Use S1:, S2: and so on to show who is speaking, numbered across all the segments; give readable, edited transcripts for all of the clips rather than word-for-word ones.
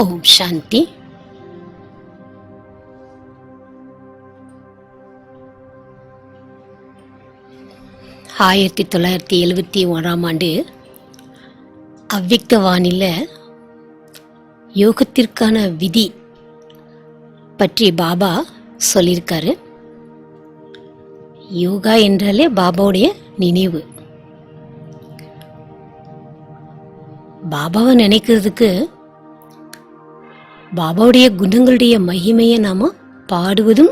S1: ஓம் சாந்தி. ஆயிரத்தி 1971 அவ்விக்த வானில யோகத்திற்கான விதி பற்றி பாபா சொல்லியிருக்காரு. யோகா என்றாலே பாபாவுடைய நினைவு. பாபாவை நினைக்கிறதுக்கு பாபாவுடைய குணங்களுடைய மகிமையை நாம பாடுவதும்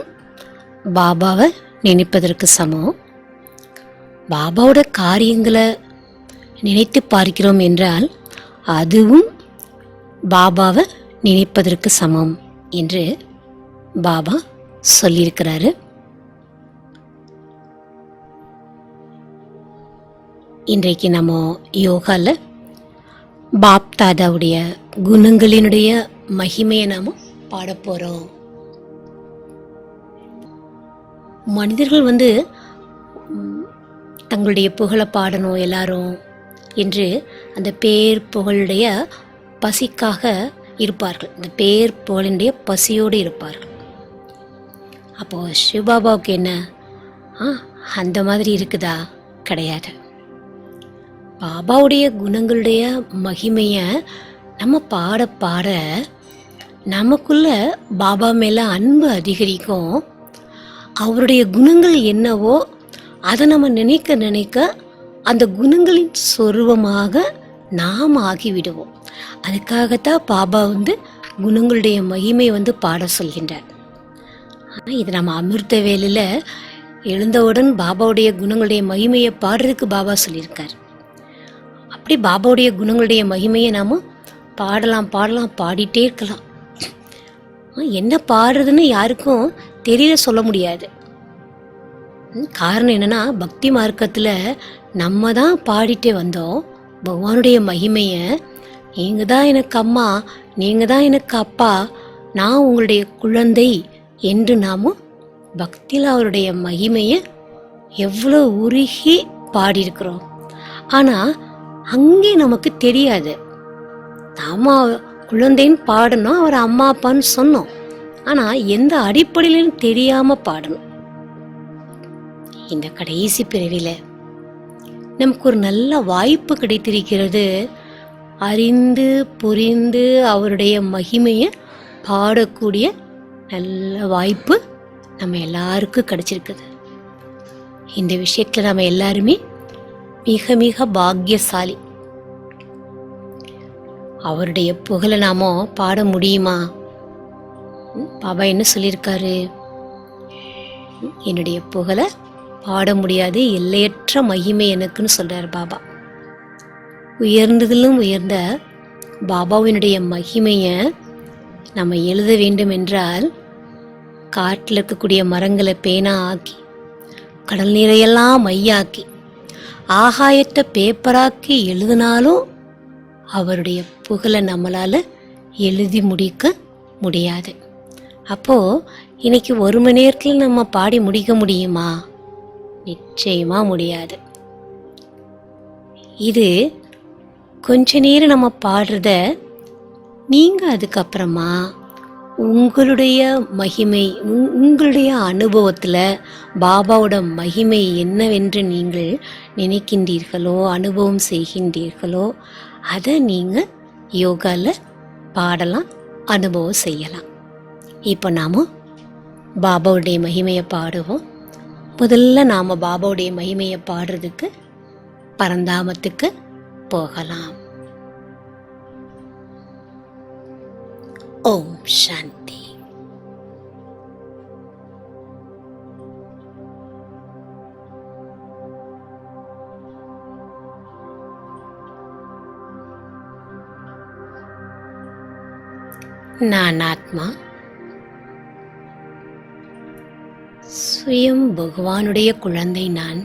S1: பாபாவை நினைப்பதற்கு சமம். பாபாவோட காரியங்களை நினைத்து பார்க்கிறோம் என்றால் அதுவும் பாபாவை நினைப்பதற்கு சமம் என்று பாபா சொல்லியிருக்கிறாரு. இன்றைக்கு நம்ம யோகால பாப் தாதாவுடைய குணங்களினுடைய மகிமையை நாம பாட போறோம். மனிதர்கள் தங்களுடைய புகழை பாடணும் எல்லாரும் என்று அந்த பேர் புகழுடைய பசிக்காக இருப்பார்கள். இந்த பேர் புகழினுடைய பசியோடு இருப்பார்கள். அப்போ சிவபாபாவுக்கு என்ன அந்த மாதிரி இருக்குதா? கிடையாது. பாபாவுடைய குணங்களுடைய மகிமைய நம்ம பாட பாட நமக்குள்ள பாபா மேல அன்பு அதிகரிக்கும். அவருடைய குணங்கள் என்னவோ அதை நம்ம நினைக்க நினைக்க அந்த குணங்களின் சொருவமாக நாம் ஆகிவிடுவோம். அதுக்காகத்தான் பாபா குணங்களுடைய மகிமை பாட சொல்கின்றார். ஆனால் இது நம்ம அமிர்த வேலையில் எழுந்தவுடன் பாபாவுடைய குணங்களுடைய மகிமையை பாடுறதுக்கு பாபா சொல்லியிருக்கார். அப்படி பாபாவுடைய குணங்களுடைய மகிமையை நாம் பாடலாம் பாடிட்டே இருக்கலாம். என்ன பாடுறதுன்னு யாருக்கும் தெரியல, சொல்ல முடியாது. காரணம் என்னன்னா, பக்தி மார்க்கத்தில் நம்ம தான் பாடிட்டே வந்தோம் பகவானுடைய மகிமையை. நீங்கள் தான் எனக்கு அம்மா, நீங்கள் தான் எனக்கு அப்பா, நான் உங்களுடைய குழந்தை என்று நாம் பக்தியில் அவருடைய மகிமையை எவ்வளோ உருகி பாடியிருக்கிறோம். ஆனால் அங்கே நமக்கு தெரியாது. நாம குழந்தைன்னு பாடணும், அவர் அம்மா அப்பான்னு சொன்னோம். ஆனால் எந்த அடிப்படையிலும் தெரியாமல் பாடணும். இந்த கடைசி பிறவியில் நமக்கு ஒரு நல்ல வாய்ப்பு கிடைத்திருக்கிறது. அறிந்து புரிந்து அவருடைய மகிமையை பாடக்கூடிய நல்ல வாய்ப்பு நம்ம எல்லாருக்கும் கிடைச்சிருக்குது. இந்த விஷயத்துல நம்ம எல்லாருமே மிக மிக பாக்கியசாலி. அவருடைய புகழை நாம பாட முடியுமா? பாபா என்ன சொல்லியிருக்காரு? என்னுடைய புகழை பாட முடியாது, எல்லையற்ற மகிமை எனக்குன்னு சொல்றாரு பாபா. உயர்ந்ததிலும் உயர்ந்த பாபாவினுடைய மகிமைய நம்ம எழுத வேண்டும் என்றால், காட்டில் இருக்கக்கூடிய மரங்களை பேனா ஆக்கி, கடல் நீரையெல்லாம் மையாக்கி, ஆகாயத்தை பேப்பராக்கி எழுதினாலும் அவருடைய புகழை நம்மளால எழுதி முடிக்க முடியாது. அப்போ இன்னைக்கு 1 மணி நேரத்தில் நம்ம பாடி முடிக்க முடியுமா? நிச்சயமா முடியாது. இது கொஞ்ச நேரம் நம்ம பாடுறத நீங்க அதுக்கப்புறமா உங்களுடைய மகிமை, உங்களுடைய அனுபவத்துல பாபாவோட மகிமை என்னவென்று நீங்கள் நினைக்கின்றீர்களோ, அனுபவம் செய்கின்றீர்களோ, அதை நீங்க யோகால பாடலாம், அனுபவம் செய்யலாம். இப்போ நாம பாபாவுடைய மகிமையை பாடுவோம். முதல்ல நாம பாபாவுடைய மகிமையை பாடுறதுக்கு பரந்தாமத்துக்கு போகலாம். ஓம் சாந்தி. நான் ஆத்மா, சுயம் பகவானுடைய குழந்தை. நான்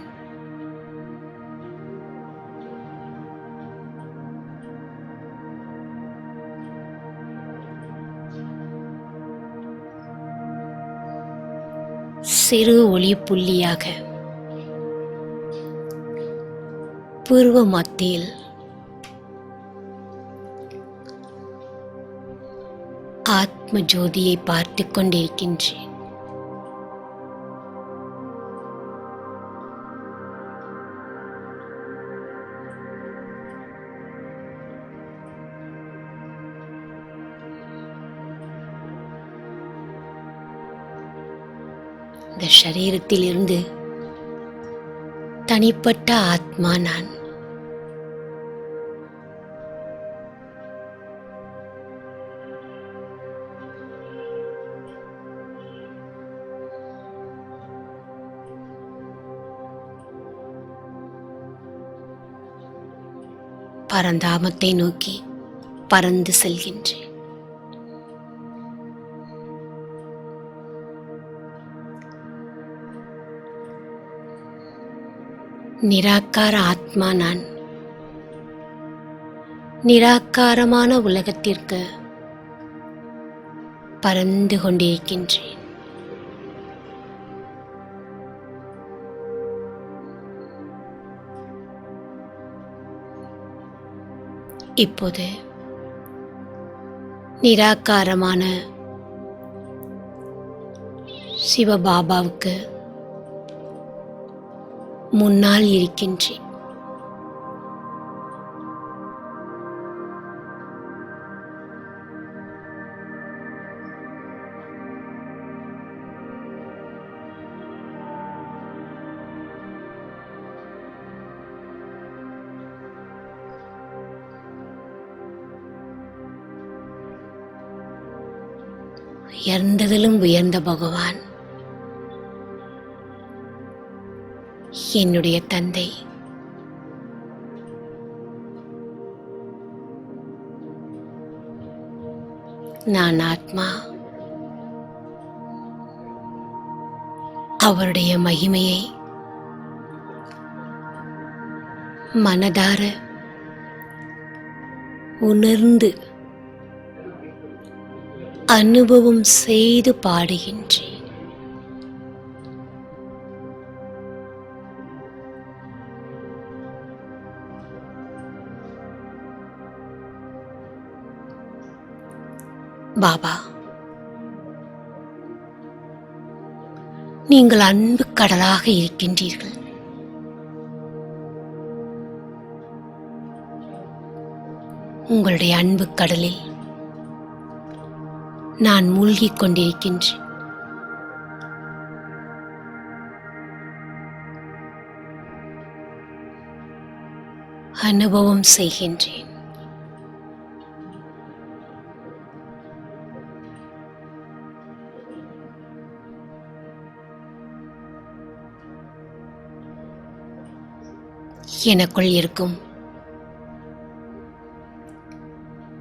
S1: சிறு ஒளி புள்ளியாக பூர்வ மத்தியில் ஆத்ம ஜோதியை பார்த்து கொண்டிருக்கின்றேன். இந்த சரீரத்தில் இருந்து தனிப்பட்ட ஆத்மா நான். பரந்தாமத்தை நோக்கி பறந்து செல்கின்றேன். நிராகார ஆத்மா நான். நிராகாரமான உலகத்திற்கு பறந்து கொண்டிருக்கின்றேன். இப்போது நிராகாரமான சிவபாபாவுக்கு முன்னால் இருக்கின்றேன். உயர்ந்ததிலும் உயர்ந்த பகவான் என்னுடைய தந்தை. நான் ஆத்மா. அவருடைய மகிமையை மனதார உணர்ந்து அனுபவம் செய்து பாடுகின்றேன். பாபா, நீங்கள் அன்பு கடலாக இருக்கின்றீர்கள். உங்களுடைய அன்பு கடலில் நான் மூழ்கிக் கொண்டிருக்கின்றேன். அனுபவம் செய்கின்றேன். எனக்குள் இருக்கும்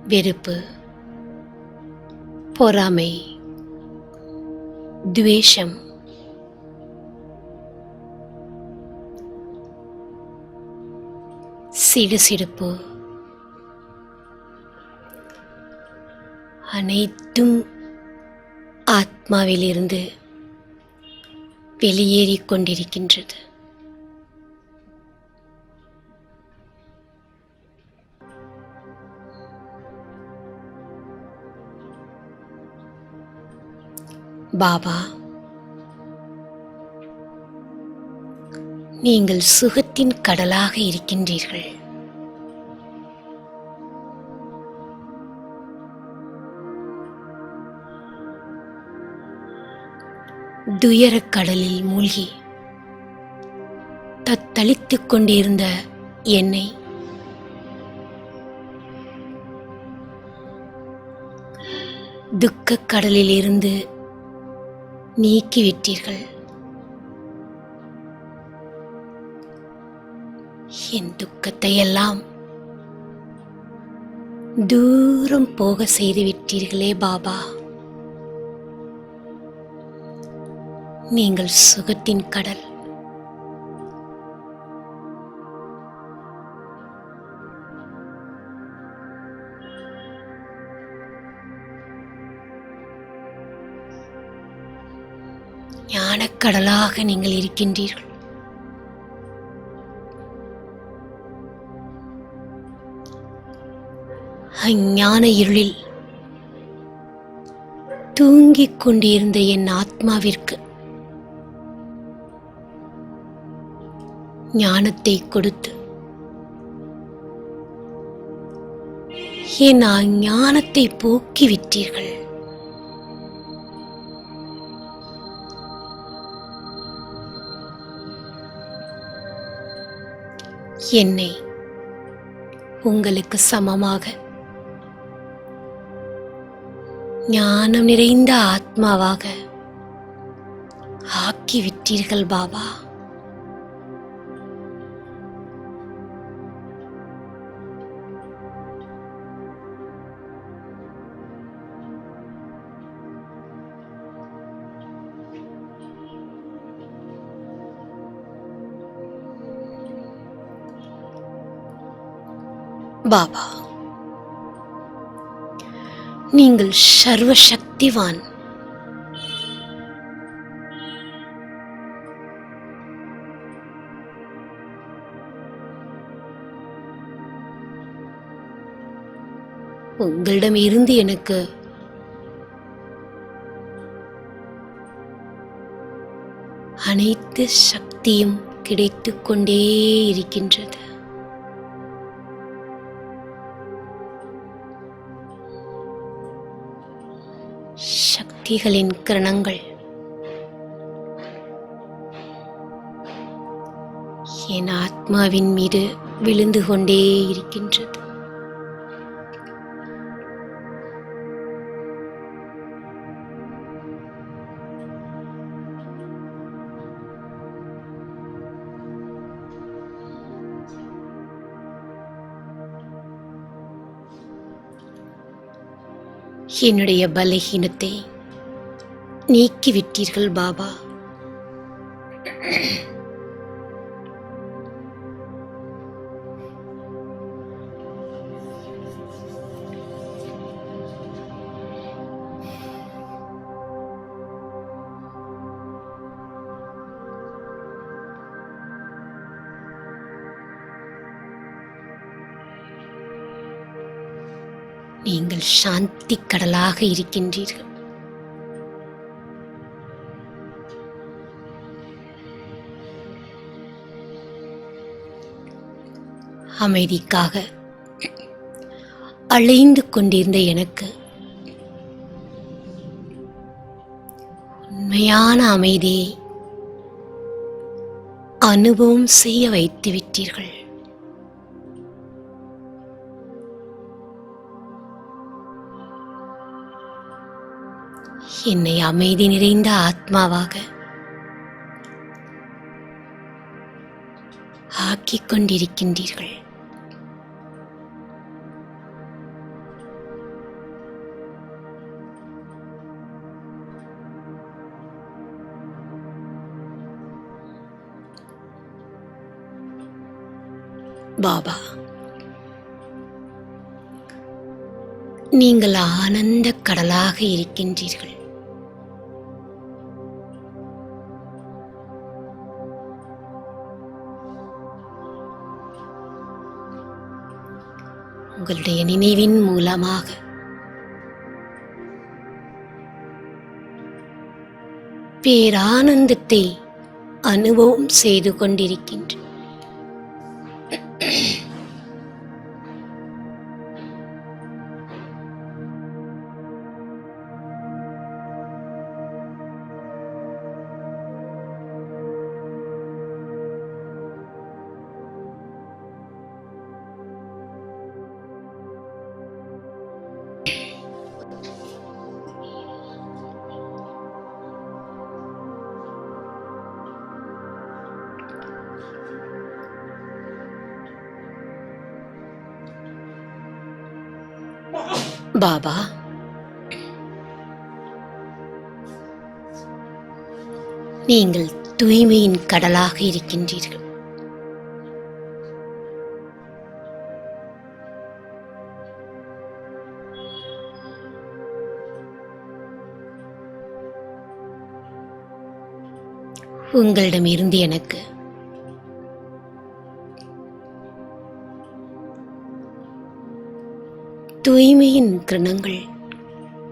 S1: வெறுப்பு, பொறாமை, துவேஷம், சிடுசிடுப்பு அனைத்தும் ஆத்மாவிலிருந்து வெளியேறிக் கொண்டிருக்கின்றது. பாபா, நீங்கள் சுகத்தின் கடலாக இருக்கின்றீர்கள். துயரக் கடலில் மூழ்கி தத்தளித்துக் கொண்டிருந்த என்னை துக்கக் கடலில் இருந்து நீக்கிவிட்டீர்கள். என் துக்கத்தை எல்லாம் தூரம் போக செய்துவிட்டீர்களே பாபா. நீங்கள் சுகத்தின் கடல். ஞானக்கடலாக நீங்கள் இருக்கின்றீர்கள். அஞ்ஞான இருளில் தூங்கிக் கொண்டிருந்த என் ஆத்மாவிற்கு ஞானத்தை கொடுத்து என் அஞ்ஞானத்தை போக்கிவிட்டீர்கள். என்னை உங்களுக்கு சமமாக ஞானம் நிறைந்த ஆத்மாவாக ஆக்கிவிட்டீர்கள் பாபா. பாபா, நீங்கள் சர்வ சக்திவான். உங்களிடம் இருந்து எனக்கு அனைத்து சக்தியும் கிடைத்துக் கொண்டே இருக்கின்றது. சக்திகளின் கிரணங்கள் என் ஆத்மாவின் மீது விழுந்து கொண்டே இருக்கின்றது. என்னுடைய பலஹீனத்தை நீக்கிவிட்டீர்கள் பாபா. நீங்கள் சாந்தி கடலாக இருக்கின்றீர்கள். அமைதிக்காக அலைந்து கொண்டிருந்த எனக்கு உண்மையான அமைதியை அனுபவம் செய்ய வைத்து விட்டீர்கள். என்னை அமைதி நிறைந்த ஆத்மாவாக ஆக்கிக் கொண்டிருக்கின்றீர்கள். பாபா, நீங்கள் ஆனந்த கடலாக இருக்கின்றீர்கள். உங்களுடைய நினைவின் மூலமாக பேரானந்தத்தை அனுபவம் செய்து கொண்டிருக்கின்றேன். பாபா, நீங்கள் தூய்மையின் கடலாக இருக்கின்றீர்கள். உங்களிடமிருந்து எனக்கு தூய்மையின் கிரணங்கள்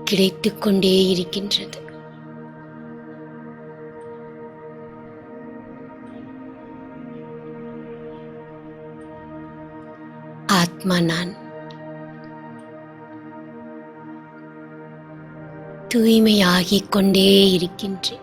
S1: கிடைத்துக் கொண்டே இருக்கின்றது. ஆத்மா நான் தூய்மையாகிக் கொண்டே இருக்கின்றேன்.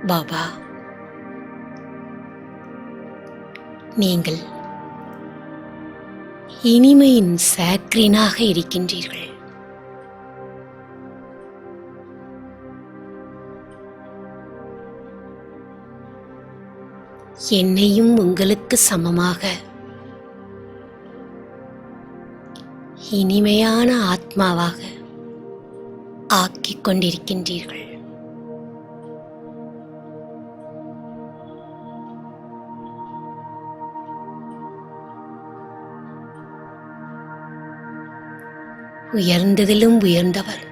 S1: பாபா, நீங்கள் இனிமையின் சாக்ரீனாக இருக்கின்றீர்கள். என்னையும் உங்களுக்கு சமமாக இனிமையான ஆத்மாவாக ஆக்கிக் கொண்டிருக்கின்றீர்கள். உயர்ந்ததிலும் உயர்ந்தவர்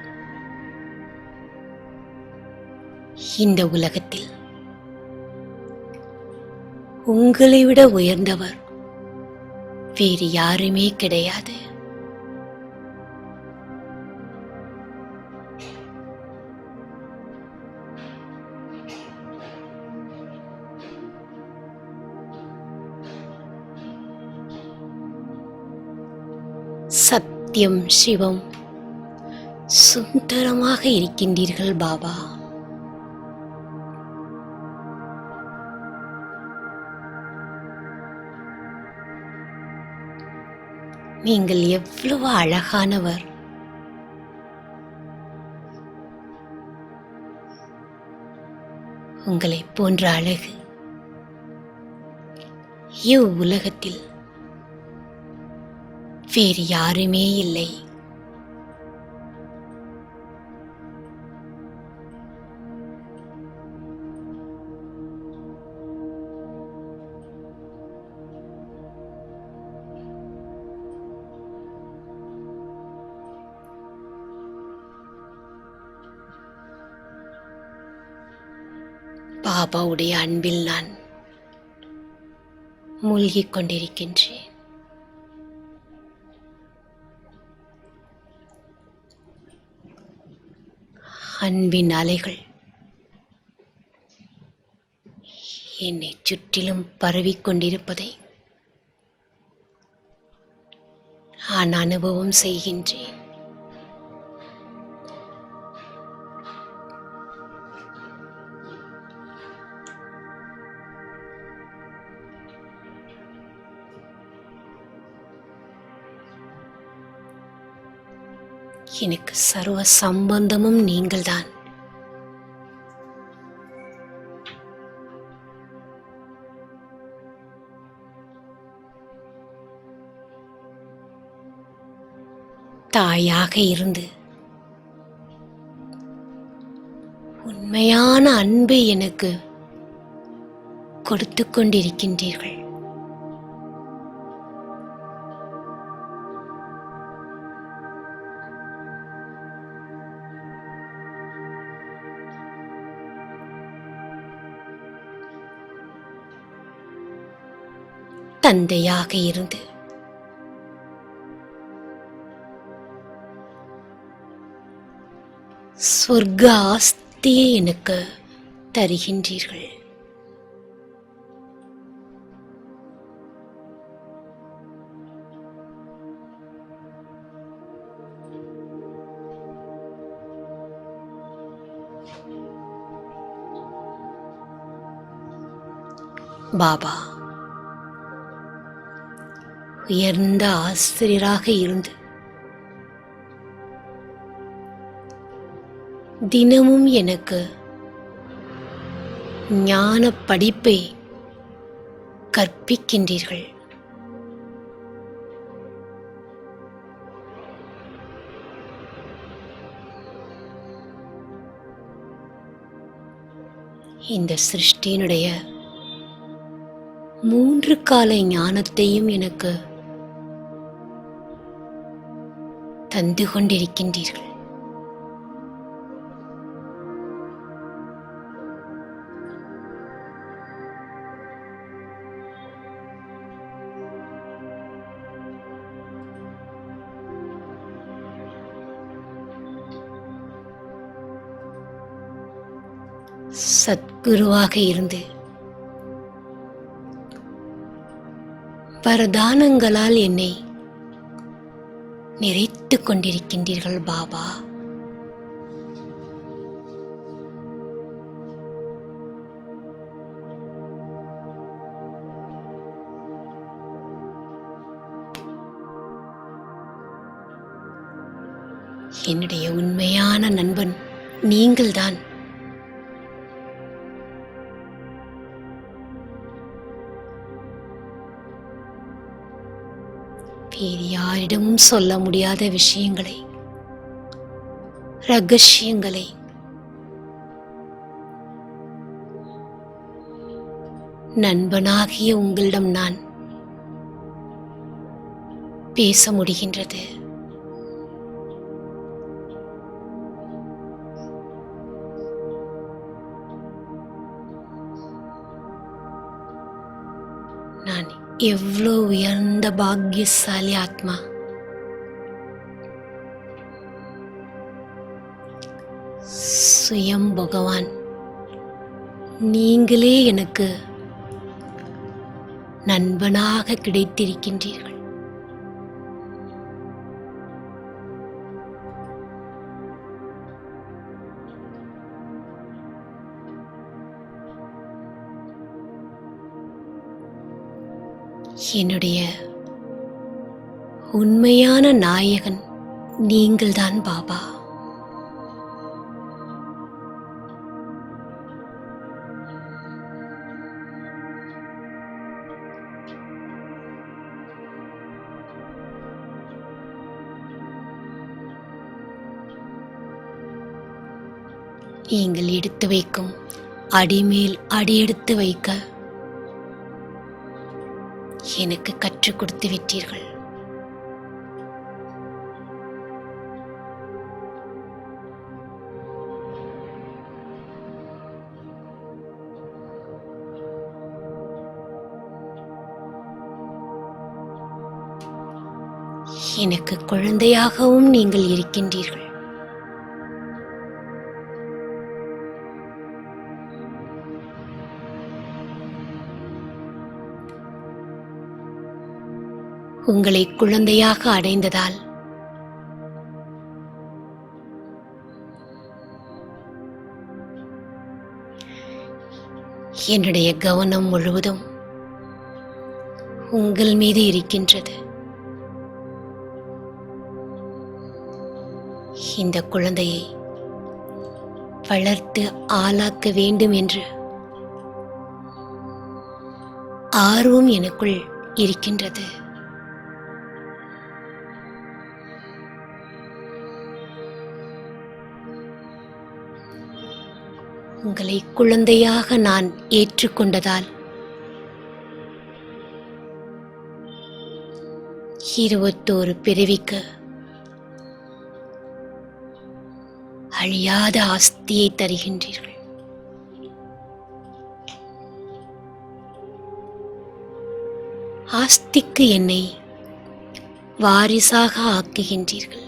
S1: இந்த உலகத்தில் உங்களை விட உயர்ந்தவர் வேறு யாருமே கிடையாது. சத்தியம் சிவம் சுந்தரமாக இருக்கின்றீர்கள் பாபா. நீங்கள் எவ்வளவு அழகானவர். உங்களை போன்ற அழகு இவ்வுலகத்தில் வேறு யாருமே இல்லை. பாபாவுடைய அன்பில் நான் மூழ்கிக் கொண்டிருக்கின்றேன். அன்பின் அலைகள் என்னை சுற்றிலும் பரவிக்கொண்டிருப்பதை நான் அனுபவம் செய்கின்றேன். எனக்கு சர்வ சம்பந்தமும் நீங்கள்தான். தாயாக இருந்து உண்மையான அன்பை எனக்கு கொடுத்து கொண்டிருக்கின்றீர்கள். தந்தையாக இருந்து சொர்க்க ஆஸ்தியை எனக்கு தருகின்றீர்கள். பாபா உயர்ந்த ஆசிரியராக இருந்து தினமும் எனக்கு ஞான படிப்பை கற்பிக்கின்றீர்கள். இந்த சிருஷ்டியினுடைய 3 கால ஞானத்தையும் எனக்கு தந்து கொண்டிருக்கின்றீர்கள். சத்குருவாக இருந்து வரதானங்களால் என்னை நிறைத்துக் கொண்டிருக்கின்றீர்கள் பாபா. என்னுடைய உண்மையான நண்பன் நீங்கள்தான். வேறு யாரிடமும் சொல்ல முடியாத விஷயங்களை, ரகசியங்களை நண்பனாகிய உங்களிடம் நான் பேச முடிகின்றது. நான் எவ்வளோ உயர்ந்த பாக்கியசாலி ஆத்மா. சுயம் பகவான் நீங்களே எனக்கு நண்பனாக கிடைத்திருக்கின்றீர்கள். என்னுடைய உண்மையான நாயகன் நீங்கள்தான் பாபா. நீங்கள் எடுத்து வைக்கும் அடிமேல் அடியெடுத்து வைக்க எனக்கு கற்றுக் கொடுத்து விட்டீர்கள். எனக்கு குழந்தையாகவும் நீங்கள் இருக்கின்றீர்கள். உங்களை குழந்தையாக அடைந்ததால் என்னுடைய கவனம் முழுவதும் உங்கள் மீது இருக்கின்றது. இந்த குழந்தையை வளர்த்து ஆளாக்க வேண்டும் என்று ஆர்வம் எனக்குள் இருக்கின்றது. உங்களை குழந்தையாக நான் ஏற்றுக்கொண்டதால் 21 பிறவிக்கு அழியாத ஆஸ்தியை தருகின்றீர்கள். ஆஸ்திக்கு என்னை வாரிசாக ஆக்குகின்றீர்கள்.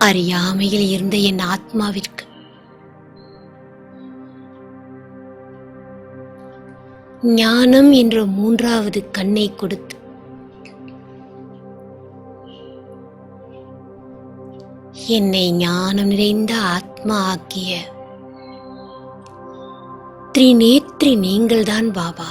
S1: அறியாமையில் இருந்த என் ஆத்மாவிற்கு ஞானம் என்ற 3வது கண்ணை கொடுத்து என்னை ஞானம் நிறைந்த ஆத்மா ஆக்கிய திரிநேத்ரி நீங்கள்தான் பாபா.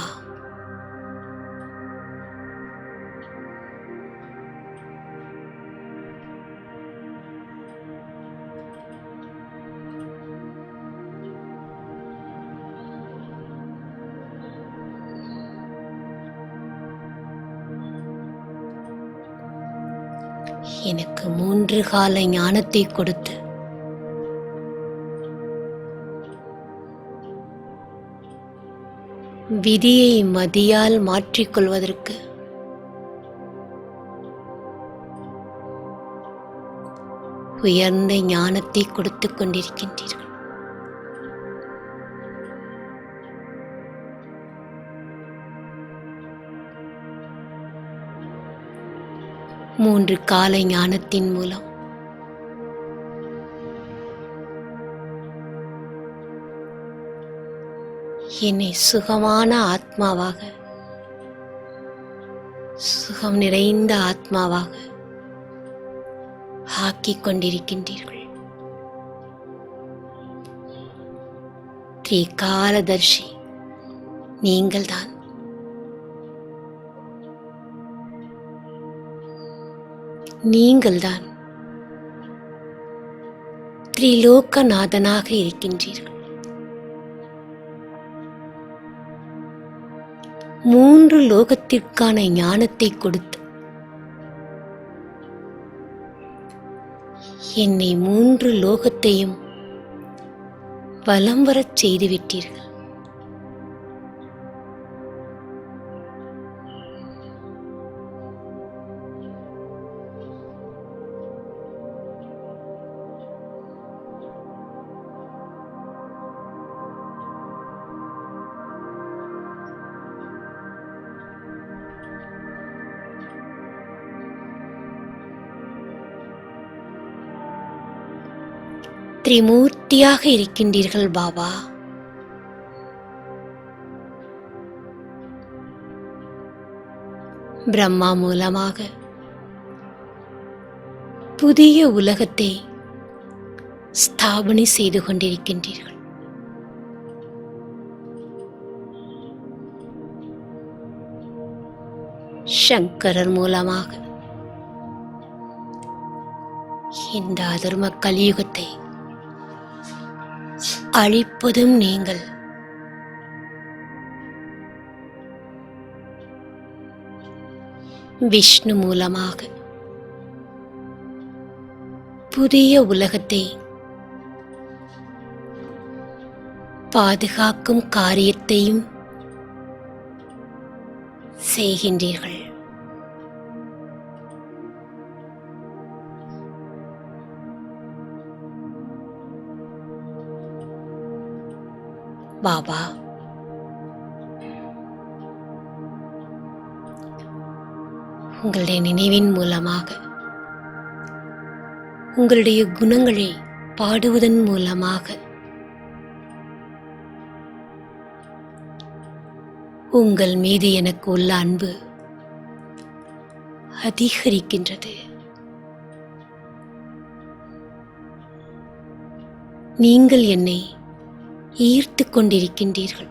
S1: எனக்கு 3 கால ஞானத்தை கொடுத்து விதியை மதியால் மாற்றிக்கொள்வதற்கு உயர்ந்த ஞானத்தை கொடுத்துக் கொண்டிருக்கின்றீர்கள். மூன்று கால ஞானத்தின் மூலம் என்னை சுகமான ஆத்மாவாக, சுகம் நிறைந்த ஆத்மாவாக ஆக்கிக் கொண்டிருக்கின்றீர்கள். திரிகாலதர்ஷி நீங்கள்தான். நீங்கள்தான் திரிலோகநாதனாக இருக்கின்றீர்கள். 3 லோகத்திற்கான ஞானத்தை கொடுத்து என்னை 3 லோகத்தையும் வலம் வரச் செய்துவிட்டீர்கள். திரிமூர்த்தியாக இருக்கின்றீர்கள் பாபா. பிரம்மா மூலமாக புதிய உலகத்தை ஸ்தாபனை செய்து கொண்டிருக்கின்றீர்கள். சங்கரர் மூலமாக இந்த அதர்ம கலியுகத்தை அழிப்பதும் நீங்கள். விஷ்ணு மூலமாக புதிய உலகத்தை பாதுகாக்கும் காரியத்தையும் செய்கின்றீர்கள். பாபா, உங்களுடைய நினைவின் மூலமாக உங்களுடைய குணங்களை பாடுவதன் மூலமாக உங்கள் மீது எனக்கு உள்ள அன்பு அதிகரிக்கின்றது. நீங்கள் என்னை ஈர்த்து கொண்டிருக்கின்றீர்கள்.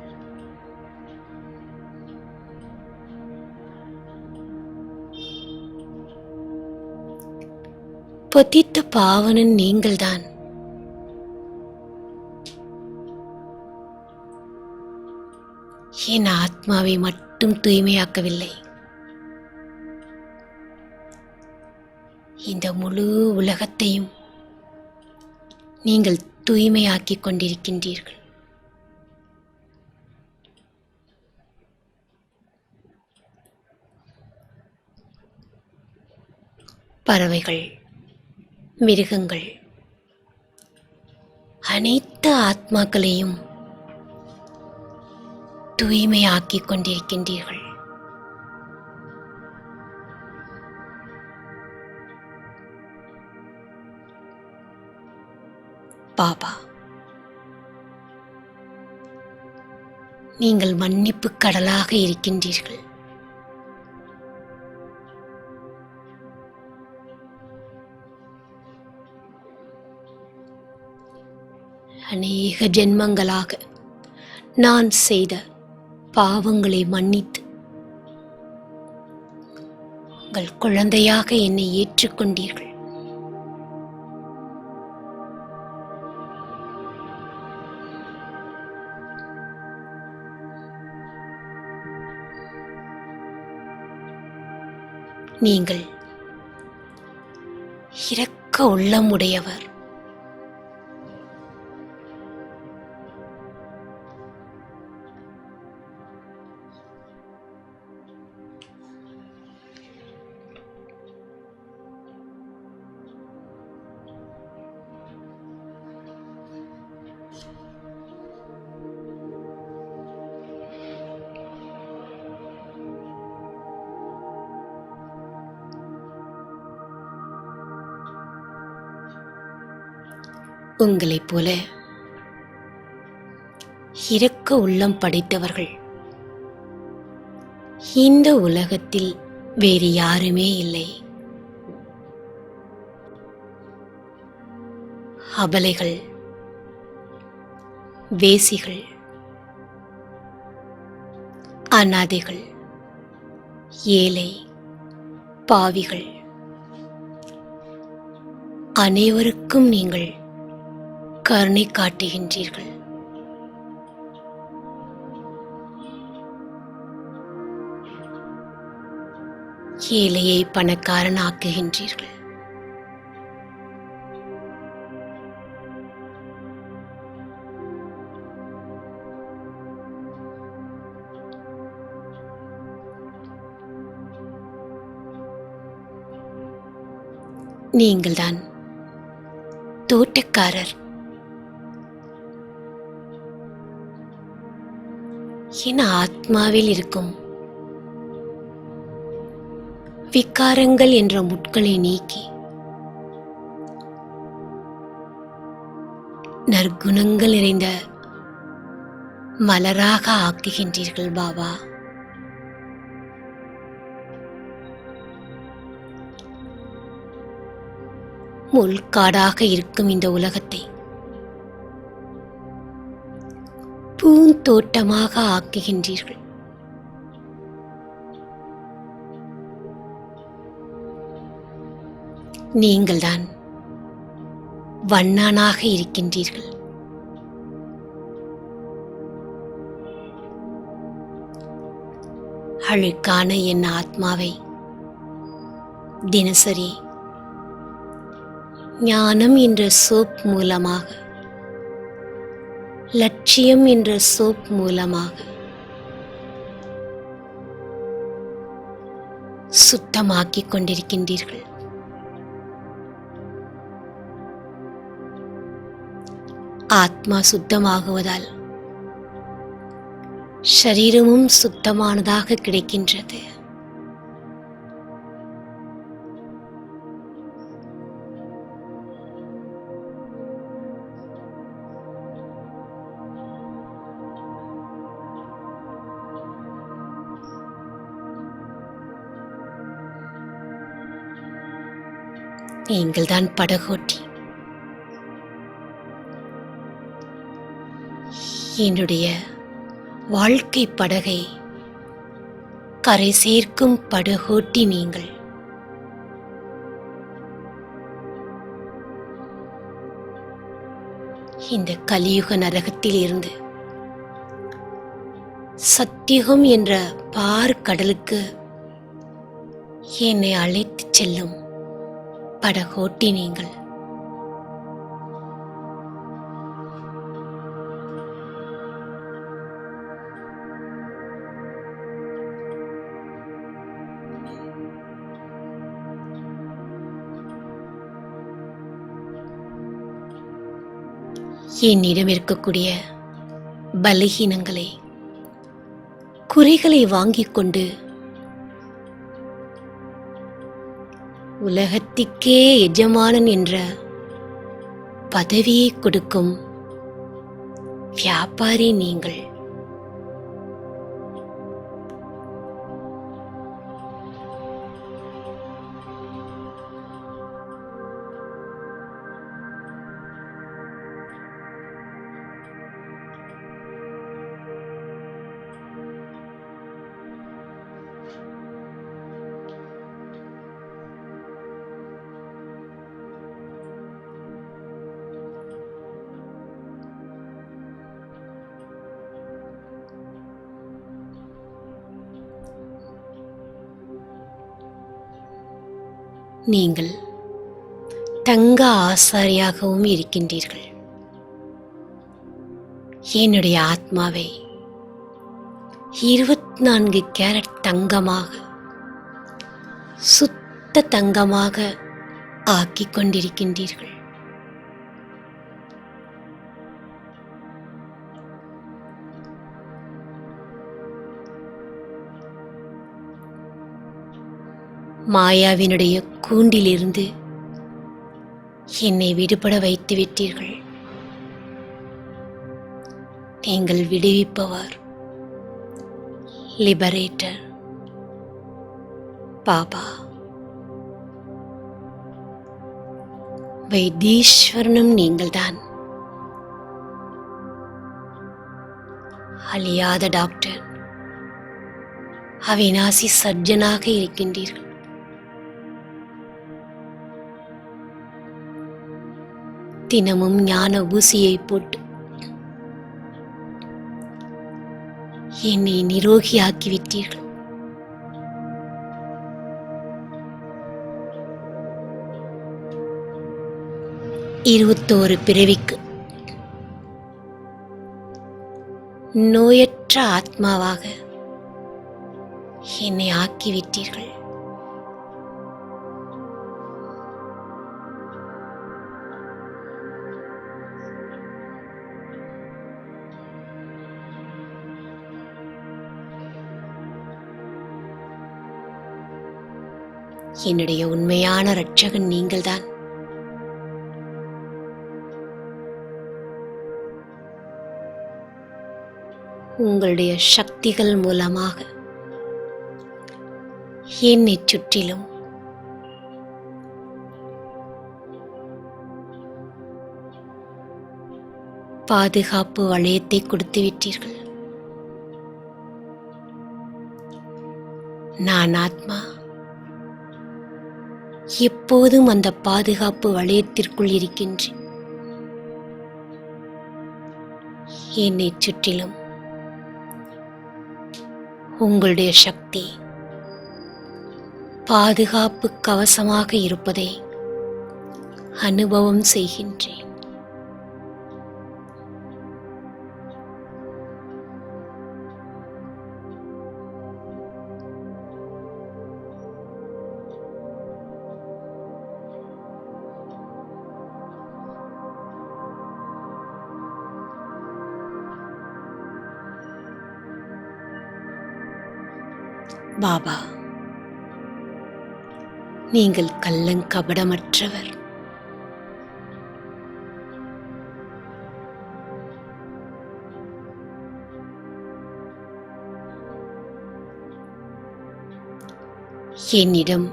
S1: பதித்த பாவனன் நீங்கள்தான். என் ஆத்மாவை மட்டும் தூய்மையாக்கவில்லை, இந்த முழு உலகத்தையும் நீங்கள் தூய்மையாக்கிக் கொண்டிருக்கின்றீர்கள். பறவைகள், மிருகங்கள், அனைத்து ஆத்மாக்களையும் தூய்மையாக்கிக் கொண்டிருக்கின்றீர்கள். பாபா, நீங்கள் மன்னிப்பு கடலாக இருக்கின்றீர்கள். அநேக ஜென்மங்களாக நான் செய்த பாவங்களை மன்னித்து உங்கள் குழந்தையாக என்னை ஏற்றுக்கொண்டீர்கள். நீங்கள் இரக்க உள்ளம் உடையவர். உங்களைப் போல இரக்க உள்ளம் படைத்தவர்கள் இந்த உலகத்தில் வேறு யாருமே இல்லை. அபலைகள், வேசிகள், அநாதைகள், ஏழை, பாவிகள் அனைவருக்கும் நீங்கள் கருணை காட்டுகின்றீர்கள். ஏழையை பணக்காரன் ஆக்குகின்றீர்கள். நீங்கள்தான் தோட்டக்காரர். என் ஆத்மாவில் இருக்கும் விகாரங்கள் என்ற முட்களை நீக்கி நற்குணங்கள் நிறைந்த மலராக ஆக்குகின்றீர்கள் பாபா. முள்காடாக இருக்கும் இந்த உலகத்தை பூந்தோட்டமாக ஆக்குகின்றீர்கள். நீங்கள்தான் வண்ணானாக இருக்கின்றீர்கள். அழுக்கான என் ஆத்மாவை தினசரி ஞானம் என்ற சோப் மூலமாக, லட்சியம் என்ற சோப் மூலமாக சுத்தமாக்கிக் கொண்டிருக்கின்றீர்கள். ஆத்மா சுத்தமாகுவதால் சரீரமும் சுத்தமானதாக கிடைக்கின்றது. நீங்கள்தான் படகோட்டி. என்னுடைய வாழ்க்கை படகை கரை சேர்க்கும் படகோட்டி நீங்கள். இந்த கலியுக நரகத்தில் இருந்து சத்தியுகம் என்ற பார்க்கடலுக்கு என்னை அழைத்துச் செல்லும் படகோட்டி நீங்கள். என்னிடம் இருக்கக்கூடிய பலகீனங்களை, குறைகளை வாங்கிக் கொண்டு உலகத்திற்கே எஜமானன் என்ற பதவியை கொடுக்கும் வியாபாரி நீங்கள். நீங்கள் தங்க ஆசாரியாகவும் இருக்கின்றீர்கள். என்னுடைய ஆத்மாவை 24 கேரட் தங்கமாக, சுத்த தங்கமாக ஆக்கிக் கொண்டிருக்கின்றீர்கள். மாயாவினுடைய கூண்டிலிருந்து என்னை விடுபட வைத்து விட்டீர்கள். நீங்கள் விடுவிப்பவர், லிபரேட்டர், பாபா. வைத்தீஸ்வரனும் நீங்கள்தான். அழியாத டாக்டர், அவிநாசி சர்ஜனாக இருக்கின்றீர்கள். தினமும் ஞான ஊசியை போட்டு என்னை நிரோகியாக்கிவிட்டீர்கள். இருபத்தோரு பிறவிக்கு நோயற்ற ஆத்மாவாக என்னை ஆக்கிவிட்டீர்கள். என்னுடைய உண்மையான இரட்சகன் நீங்கள்தான். உங்களுடைய சக்திகள் மூலமாக என்னை சுற்றிலும் பாதுகாப்பு வளையத்தை கொடுத்து விட்டீர்கள். நான் ஆத்மா எப்போதும் அந்த பாதுகாப்பு வளையத்திற்குள் இருக்கின்றேன். என்னை சுற்றிலும் உங்களுடைய சக்தி பாதுகாப்பு கவசமாக இருப்பதை அனுபவம் செய்கின்றேன். பாபா, நீங்கள் கள்ளங்கபடமற்றவர். என்னிடம்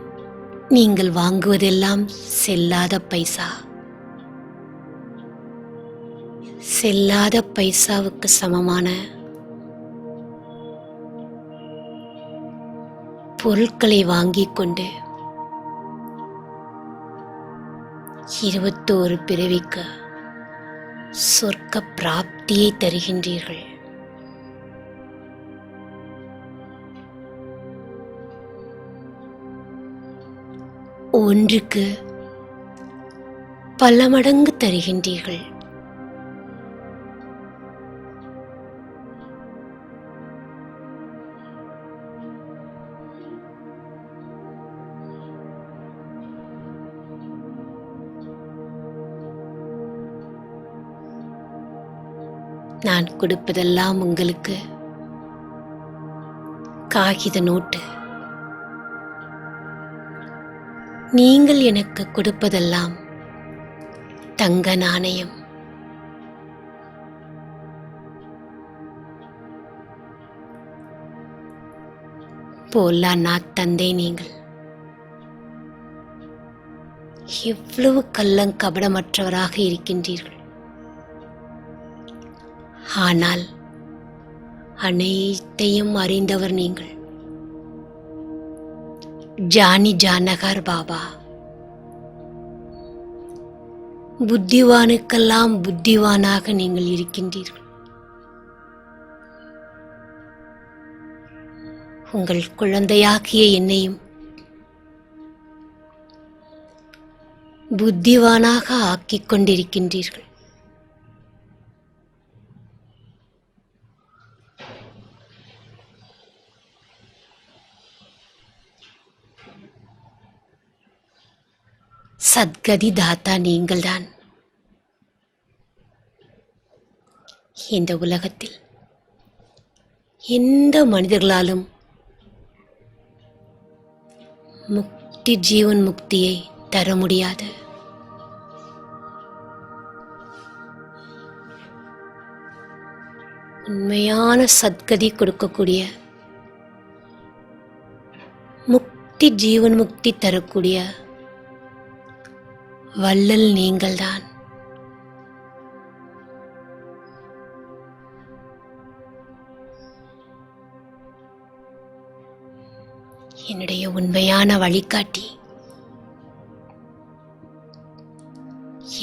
S1: நீங்கள் வாங்குவதெல்லாம் செல்லாத பைசா. செல்லாத பைசாவுக்கு சமமான பொருட்களை வாங்கிக் கொண்டு 21 பிறவிக்கு சொர்க்க பிராப்தியை தருகின்றீர்கள். ஒன்றுக்கு பல மடங்கு தருகின்றீர்கள். நான் கொடுப்பதெல்லாம் உங்களுக்கு காகித நோட்டு. நீங்கள் எனக்கு கொடுப்பதெல்லாம் தங்க நாணயம். போலா நாத் தந்தை, நீங்கள் எவ்வளவு கள்ளங்கபடமற்றவராக இருக்கின்றீர்கள். ஆனால் அனைத்தையும் அறிந்தவர் நீங்கள். ஜானி ஜானகர் பாபா, புத்திவானுக்கெல்லாம் புத்திவானாக நீங்கள் இருக்கின்றீர்கள். உங்கள் குழந்தையாகிய என்னையும் புத்திவானாக ஆக்கிக் கொண்டிருக்கின்றீர்கள். சத்கதி தாத்தா நீங்கள்தான். இந்த உலகத்தில் எந்த மனிதர்களாலும் முக்தி, ஜீவன் முக்தியை தர முடியாது. உண்மையான சத்கதி கொடுக்கக்கூடிய, முக்தி ஜீவன் முக்தி தரக்கூடிய வள்ளல் நீங்கள்தான். என்னுடைய உண்மையான வழிகாட்டி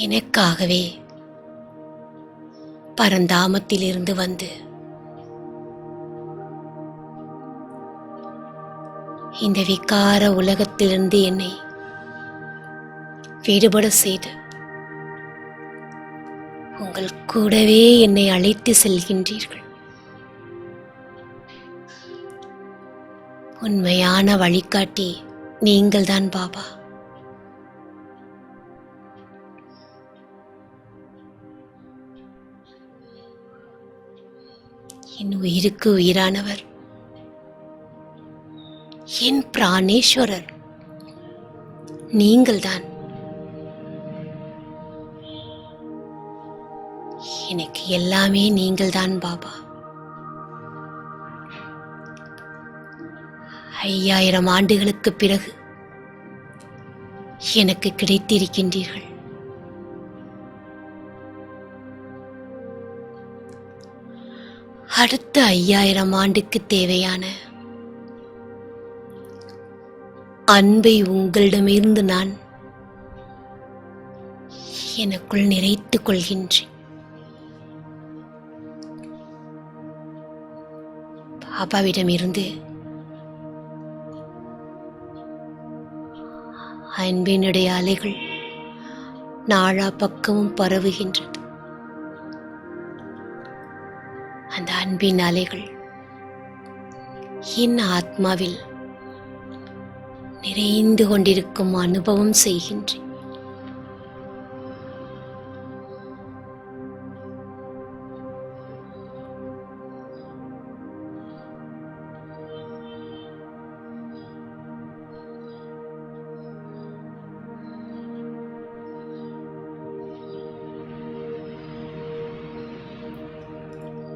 S1: எனக்காகவே பரந்தாமத்திலிருந்து வந்து இந்த விகார உலகத்திலிருந்து என்னை விடுபட செய்து உங்கள் கூடவே என்னை அழைத்து செல்கின்றீர்கள். உண்மையான வழிகாட்டி நீங்கள்தான் பாபா. என் உயிருக்கு உயிரானவர், என் பிராணேஸ்வரர் நீங்கள்தான். எனக்கு எல்லாமே நீங்கள்தான் பாபா. 5000 ஆண்டுகளுக்கு பிறகு எனக்கு கிடைத்திருக்கின்றீர்கள். அடுத்த 5000 ஆண்டுக்கு தேவையான அன்பை உங்களிடமிருந்து நான் எனக்குள் நிறைத்துக் கொள்கின்றேன். பாபாவிடமிருந்து அன்பினுடைய அலைகள் நாலா பக்கமும் பரவுகின்றது. அந்த அன்பின் அலைகள் என் ஆத்மாவில் நிறைந்து கொண்டிருக்கும் அனுபவம் செய்கின்றேன்.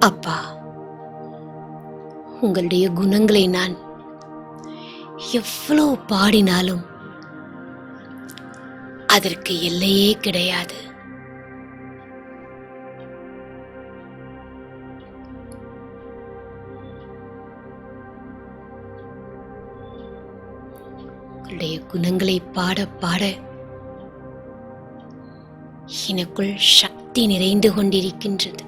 S1: அப்பா, உங்களுடைய குணங்களை நான் எவ்வளவு பாடினாலும் அதற்கு எல்லையே கிடையாது. உங்களுடைய குணங்களை பாட பாட எனக்குள் சக்தி நிறைந்து கொண்டிருக்கின்றது.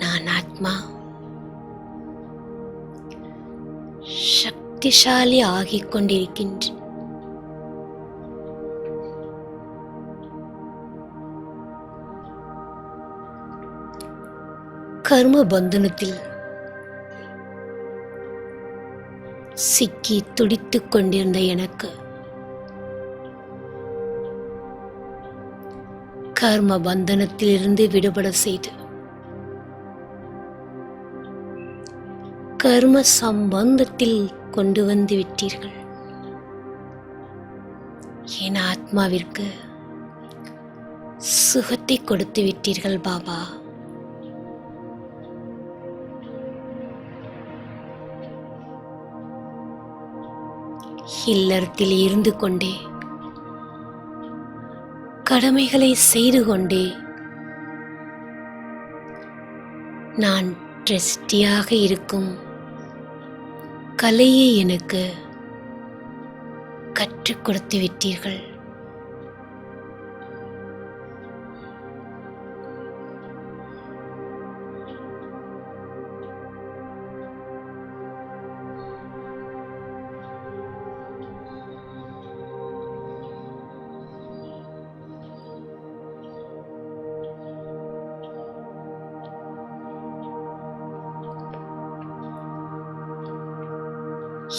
S1: நான் ஆத்மா சக்திசாலி ஆகிக் கொண்டிருக்கின்றேன். கர்ம பந்தனத்தில் சிக்கி துடித்துக் கொண்டிருந்த எனக்கு கர்ம பந்தனத்திலிருந்து விடுபட செய்து கர்ம சம்பந்தத்தில் கொண்டு வந்து விட்டீர்கள். என் ஆத்மாவிற்கு சுகத்தை கொடுத்து விட்டீர்கள் பாபா. இல்லறத்தில் இருந்து கொண்டே கடமைகளை செய்து கொண்டே நான் ட்ரஸ்டியாக இருக்கும் கலையை எனக்கு கற்றுக் கொடுத்து விட்டீர்கள்.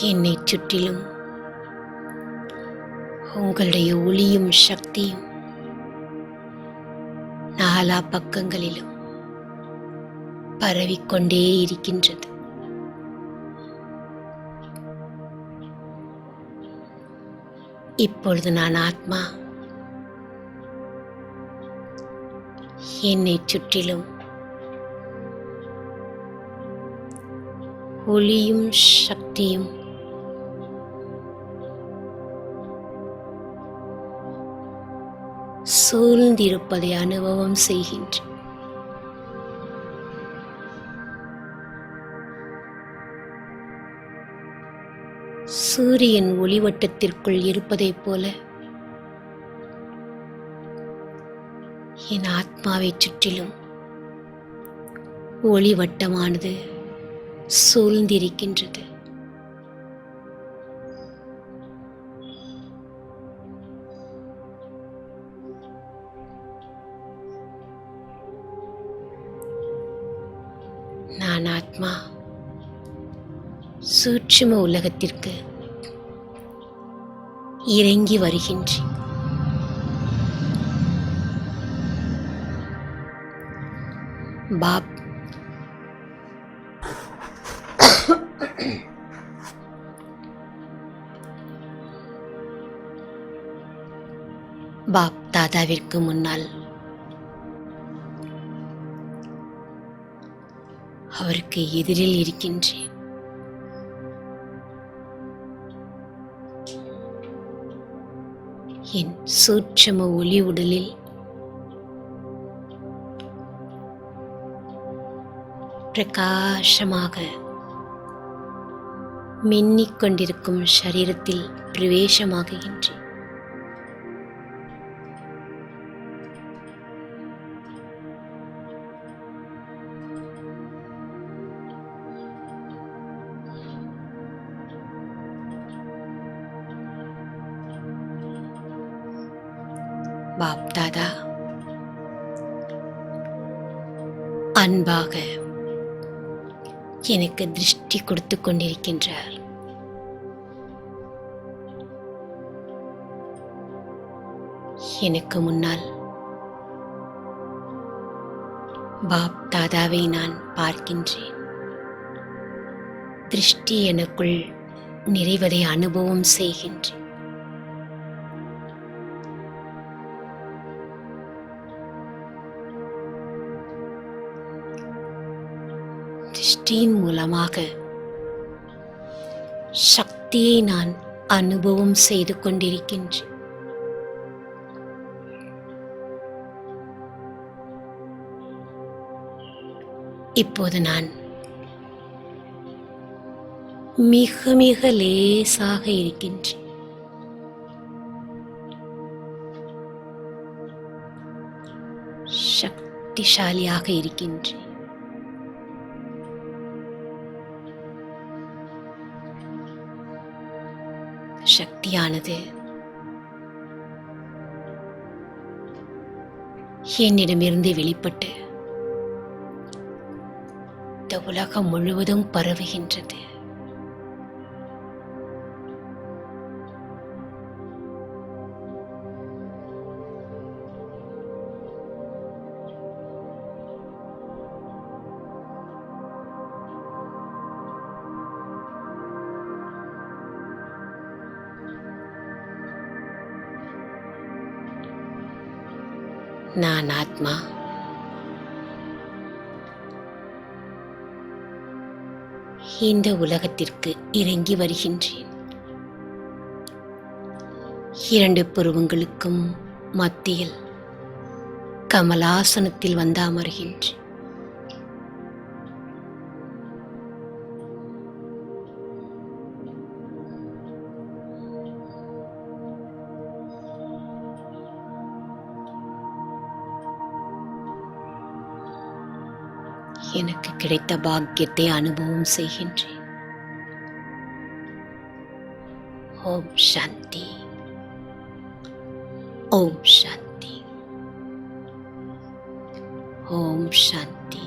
S1: என்னை சுற்றிலும் உங்களுடைய ஒளியும் சக்தியும் நாலா பக்கங்களிலும் பரவிக்கொண்டே இருக்கின்றது. இப்பொழுது நான் ஆத்மா என்னை சுற்றிலும் ஒளியும் சக்தியும் சூழ்ந்திருப்பதை அனுபவம் செய்கின்றேன். சூரியன் ஒளிவட்டத்திற்குள் இருப்பதைப் போல என் ஆத்மாவை சுற்றிலும் ஒளிவட்டமானது சூழ்ந்திருக்கின்றது. நான் ஆத்மா சூட்சும உலகத்திற்கு இறங்கி வருகின்றேன். பாப் தாதாவிற்கு முன்னால் அவருக்கு எதிரில் இருக்கின்றேன். என் சூட்சும ஒளி உடலில் பிரகாசமாக மின்னிக் கொண்டிருக்கும் சரீரத்தில் பிரவேசமாகுகின்றேன். பாப் தாதா அன்பாக எனக்கு திருஷ்டி கொடுத்து கொண்டிருக்கின்றார். எனக்கு முன்னால் பாப் தாதாவை நான் பார்க்கின்றேன். திருஷ்டி எனக்குள் நிறைவதை அனுபவம் செய்கின்றேன். திருஷ்டியின் மூலமாக சக்தியை நான் அனுபவம் செய்து கொண்டிருக்கின்றேன். இப்போது நான் மிக மிக லேசாக இருக்கின்றேன். சக்திசாலியாக இருக்கின்றேன். சக்தியானது என்னிடமிருந்து வெளிப்பட்டு இந்த உலகம் முழுவதும் பரவுகின்றது. நான் ஆத்மா. இந்த உலகத்திற்கு இறங்கி வருகின்றேன். 2 புருவங்களுக்கும் மத்தியில் கமலாசனத்தில் வந்து அமர்கின்றேன். எனக்கு கிடைத்த பாக்கியத்தை அனுபவம் செய்கின்றேன். ஓம் சாந்தி. ஓம் சாந்தி. ஓம் சாந்தி.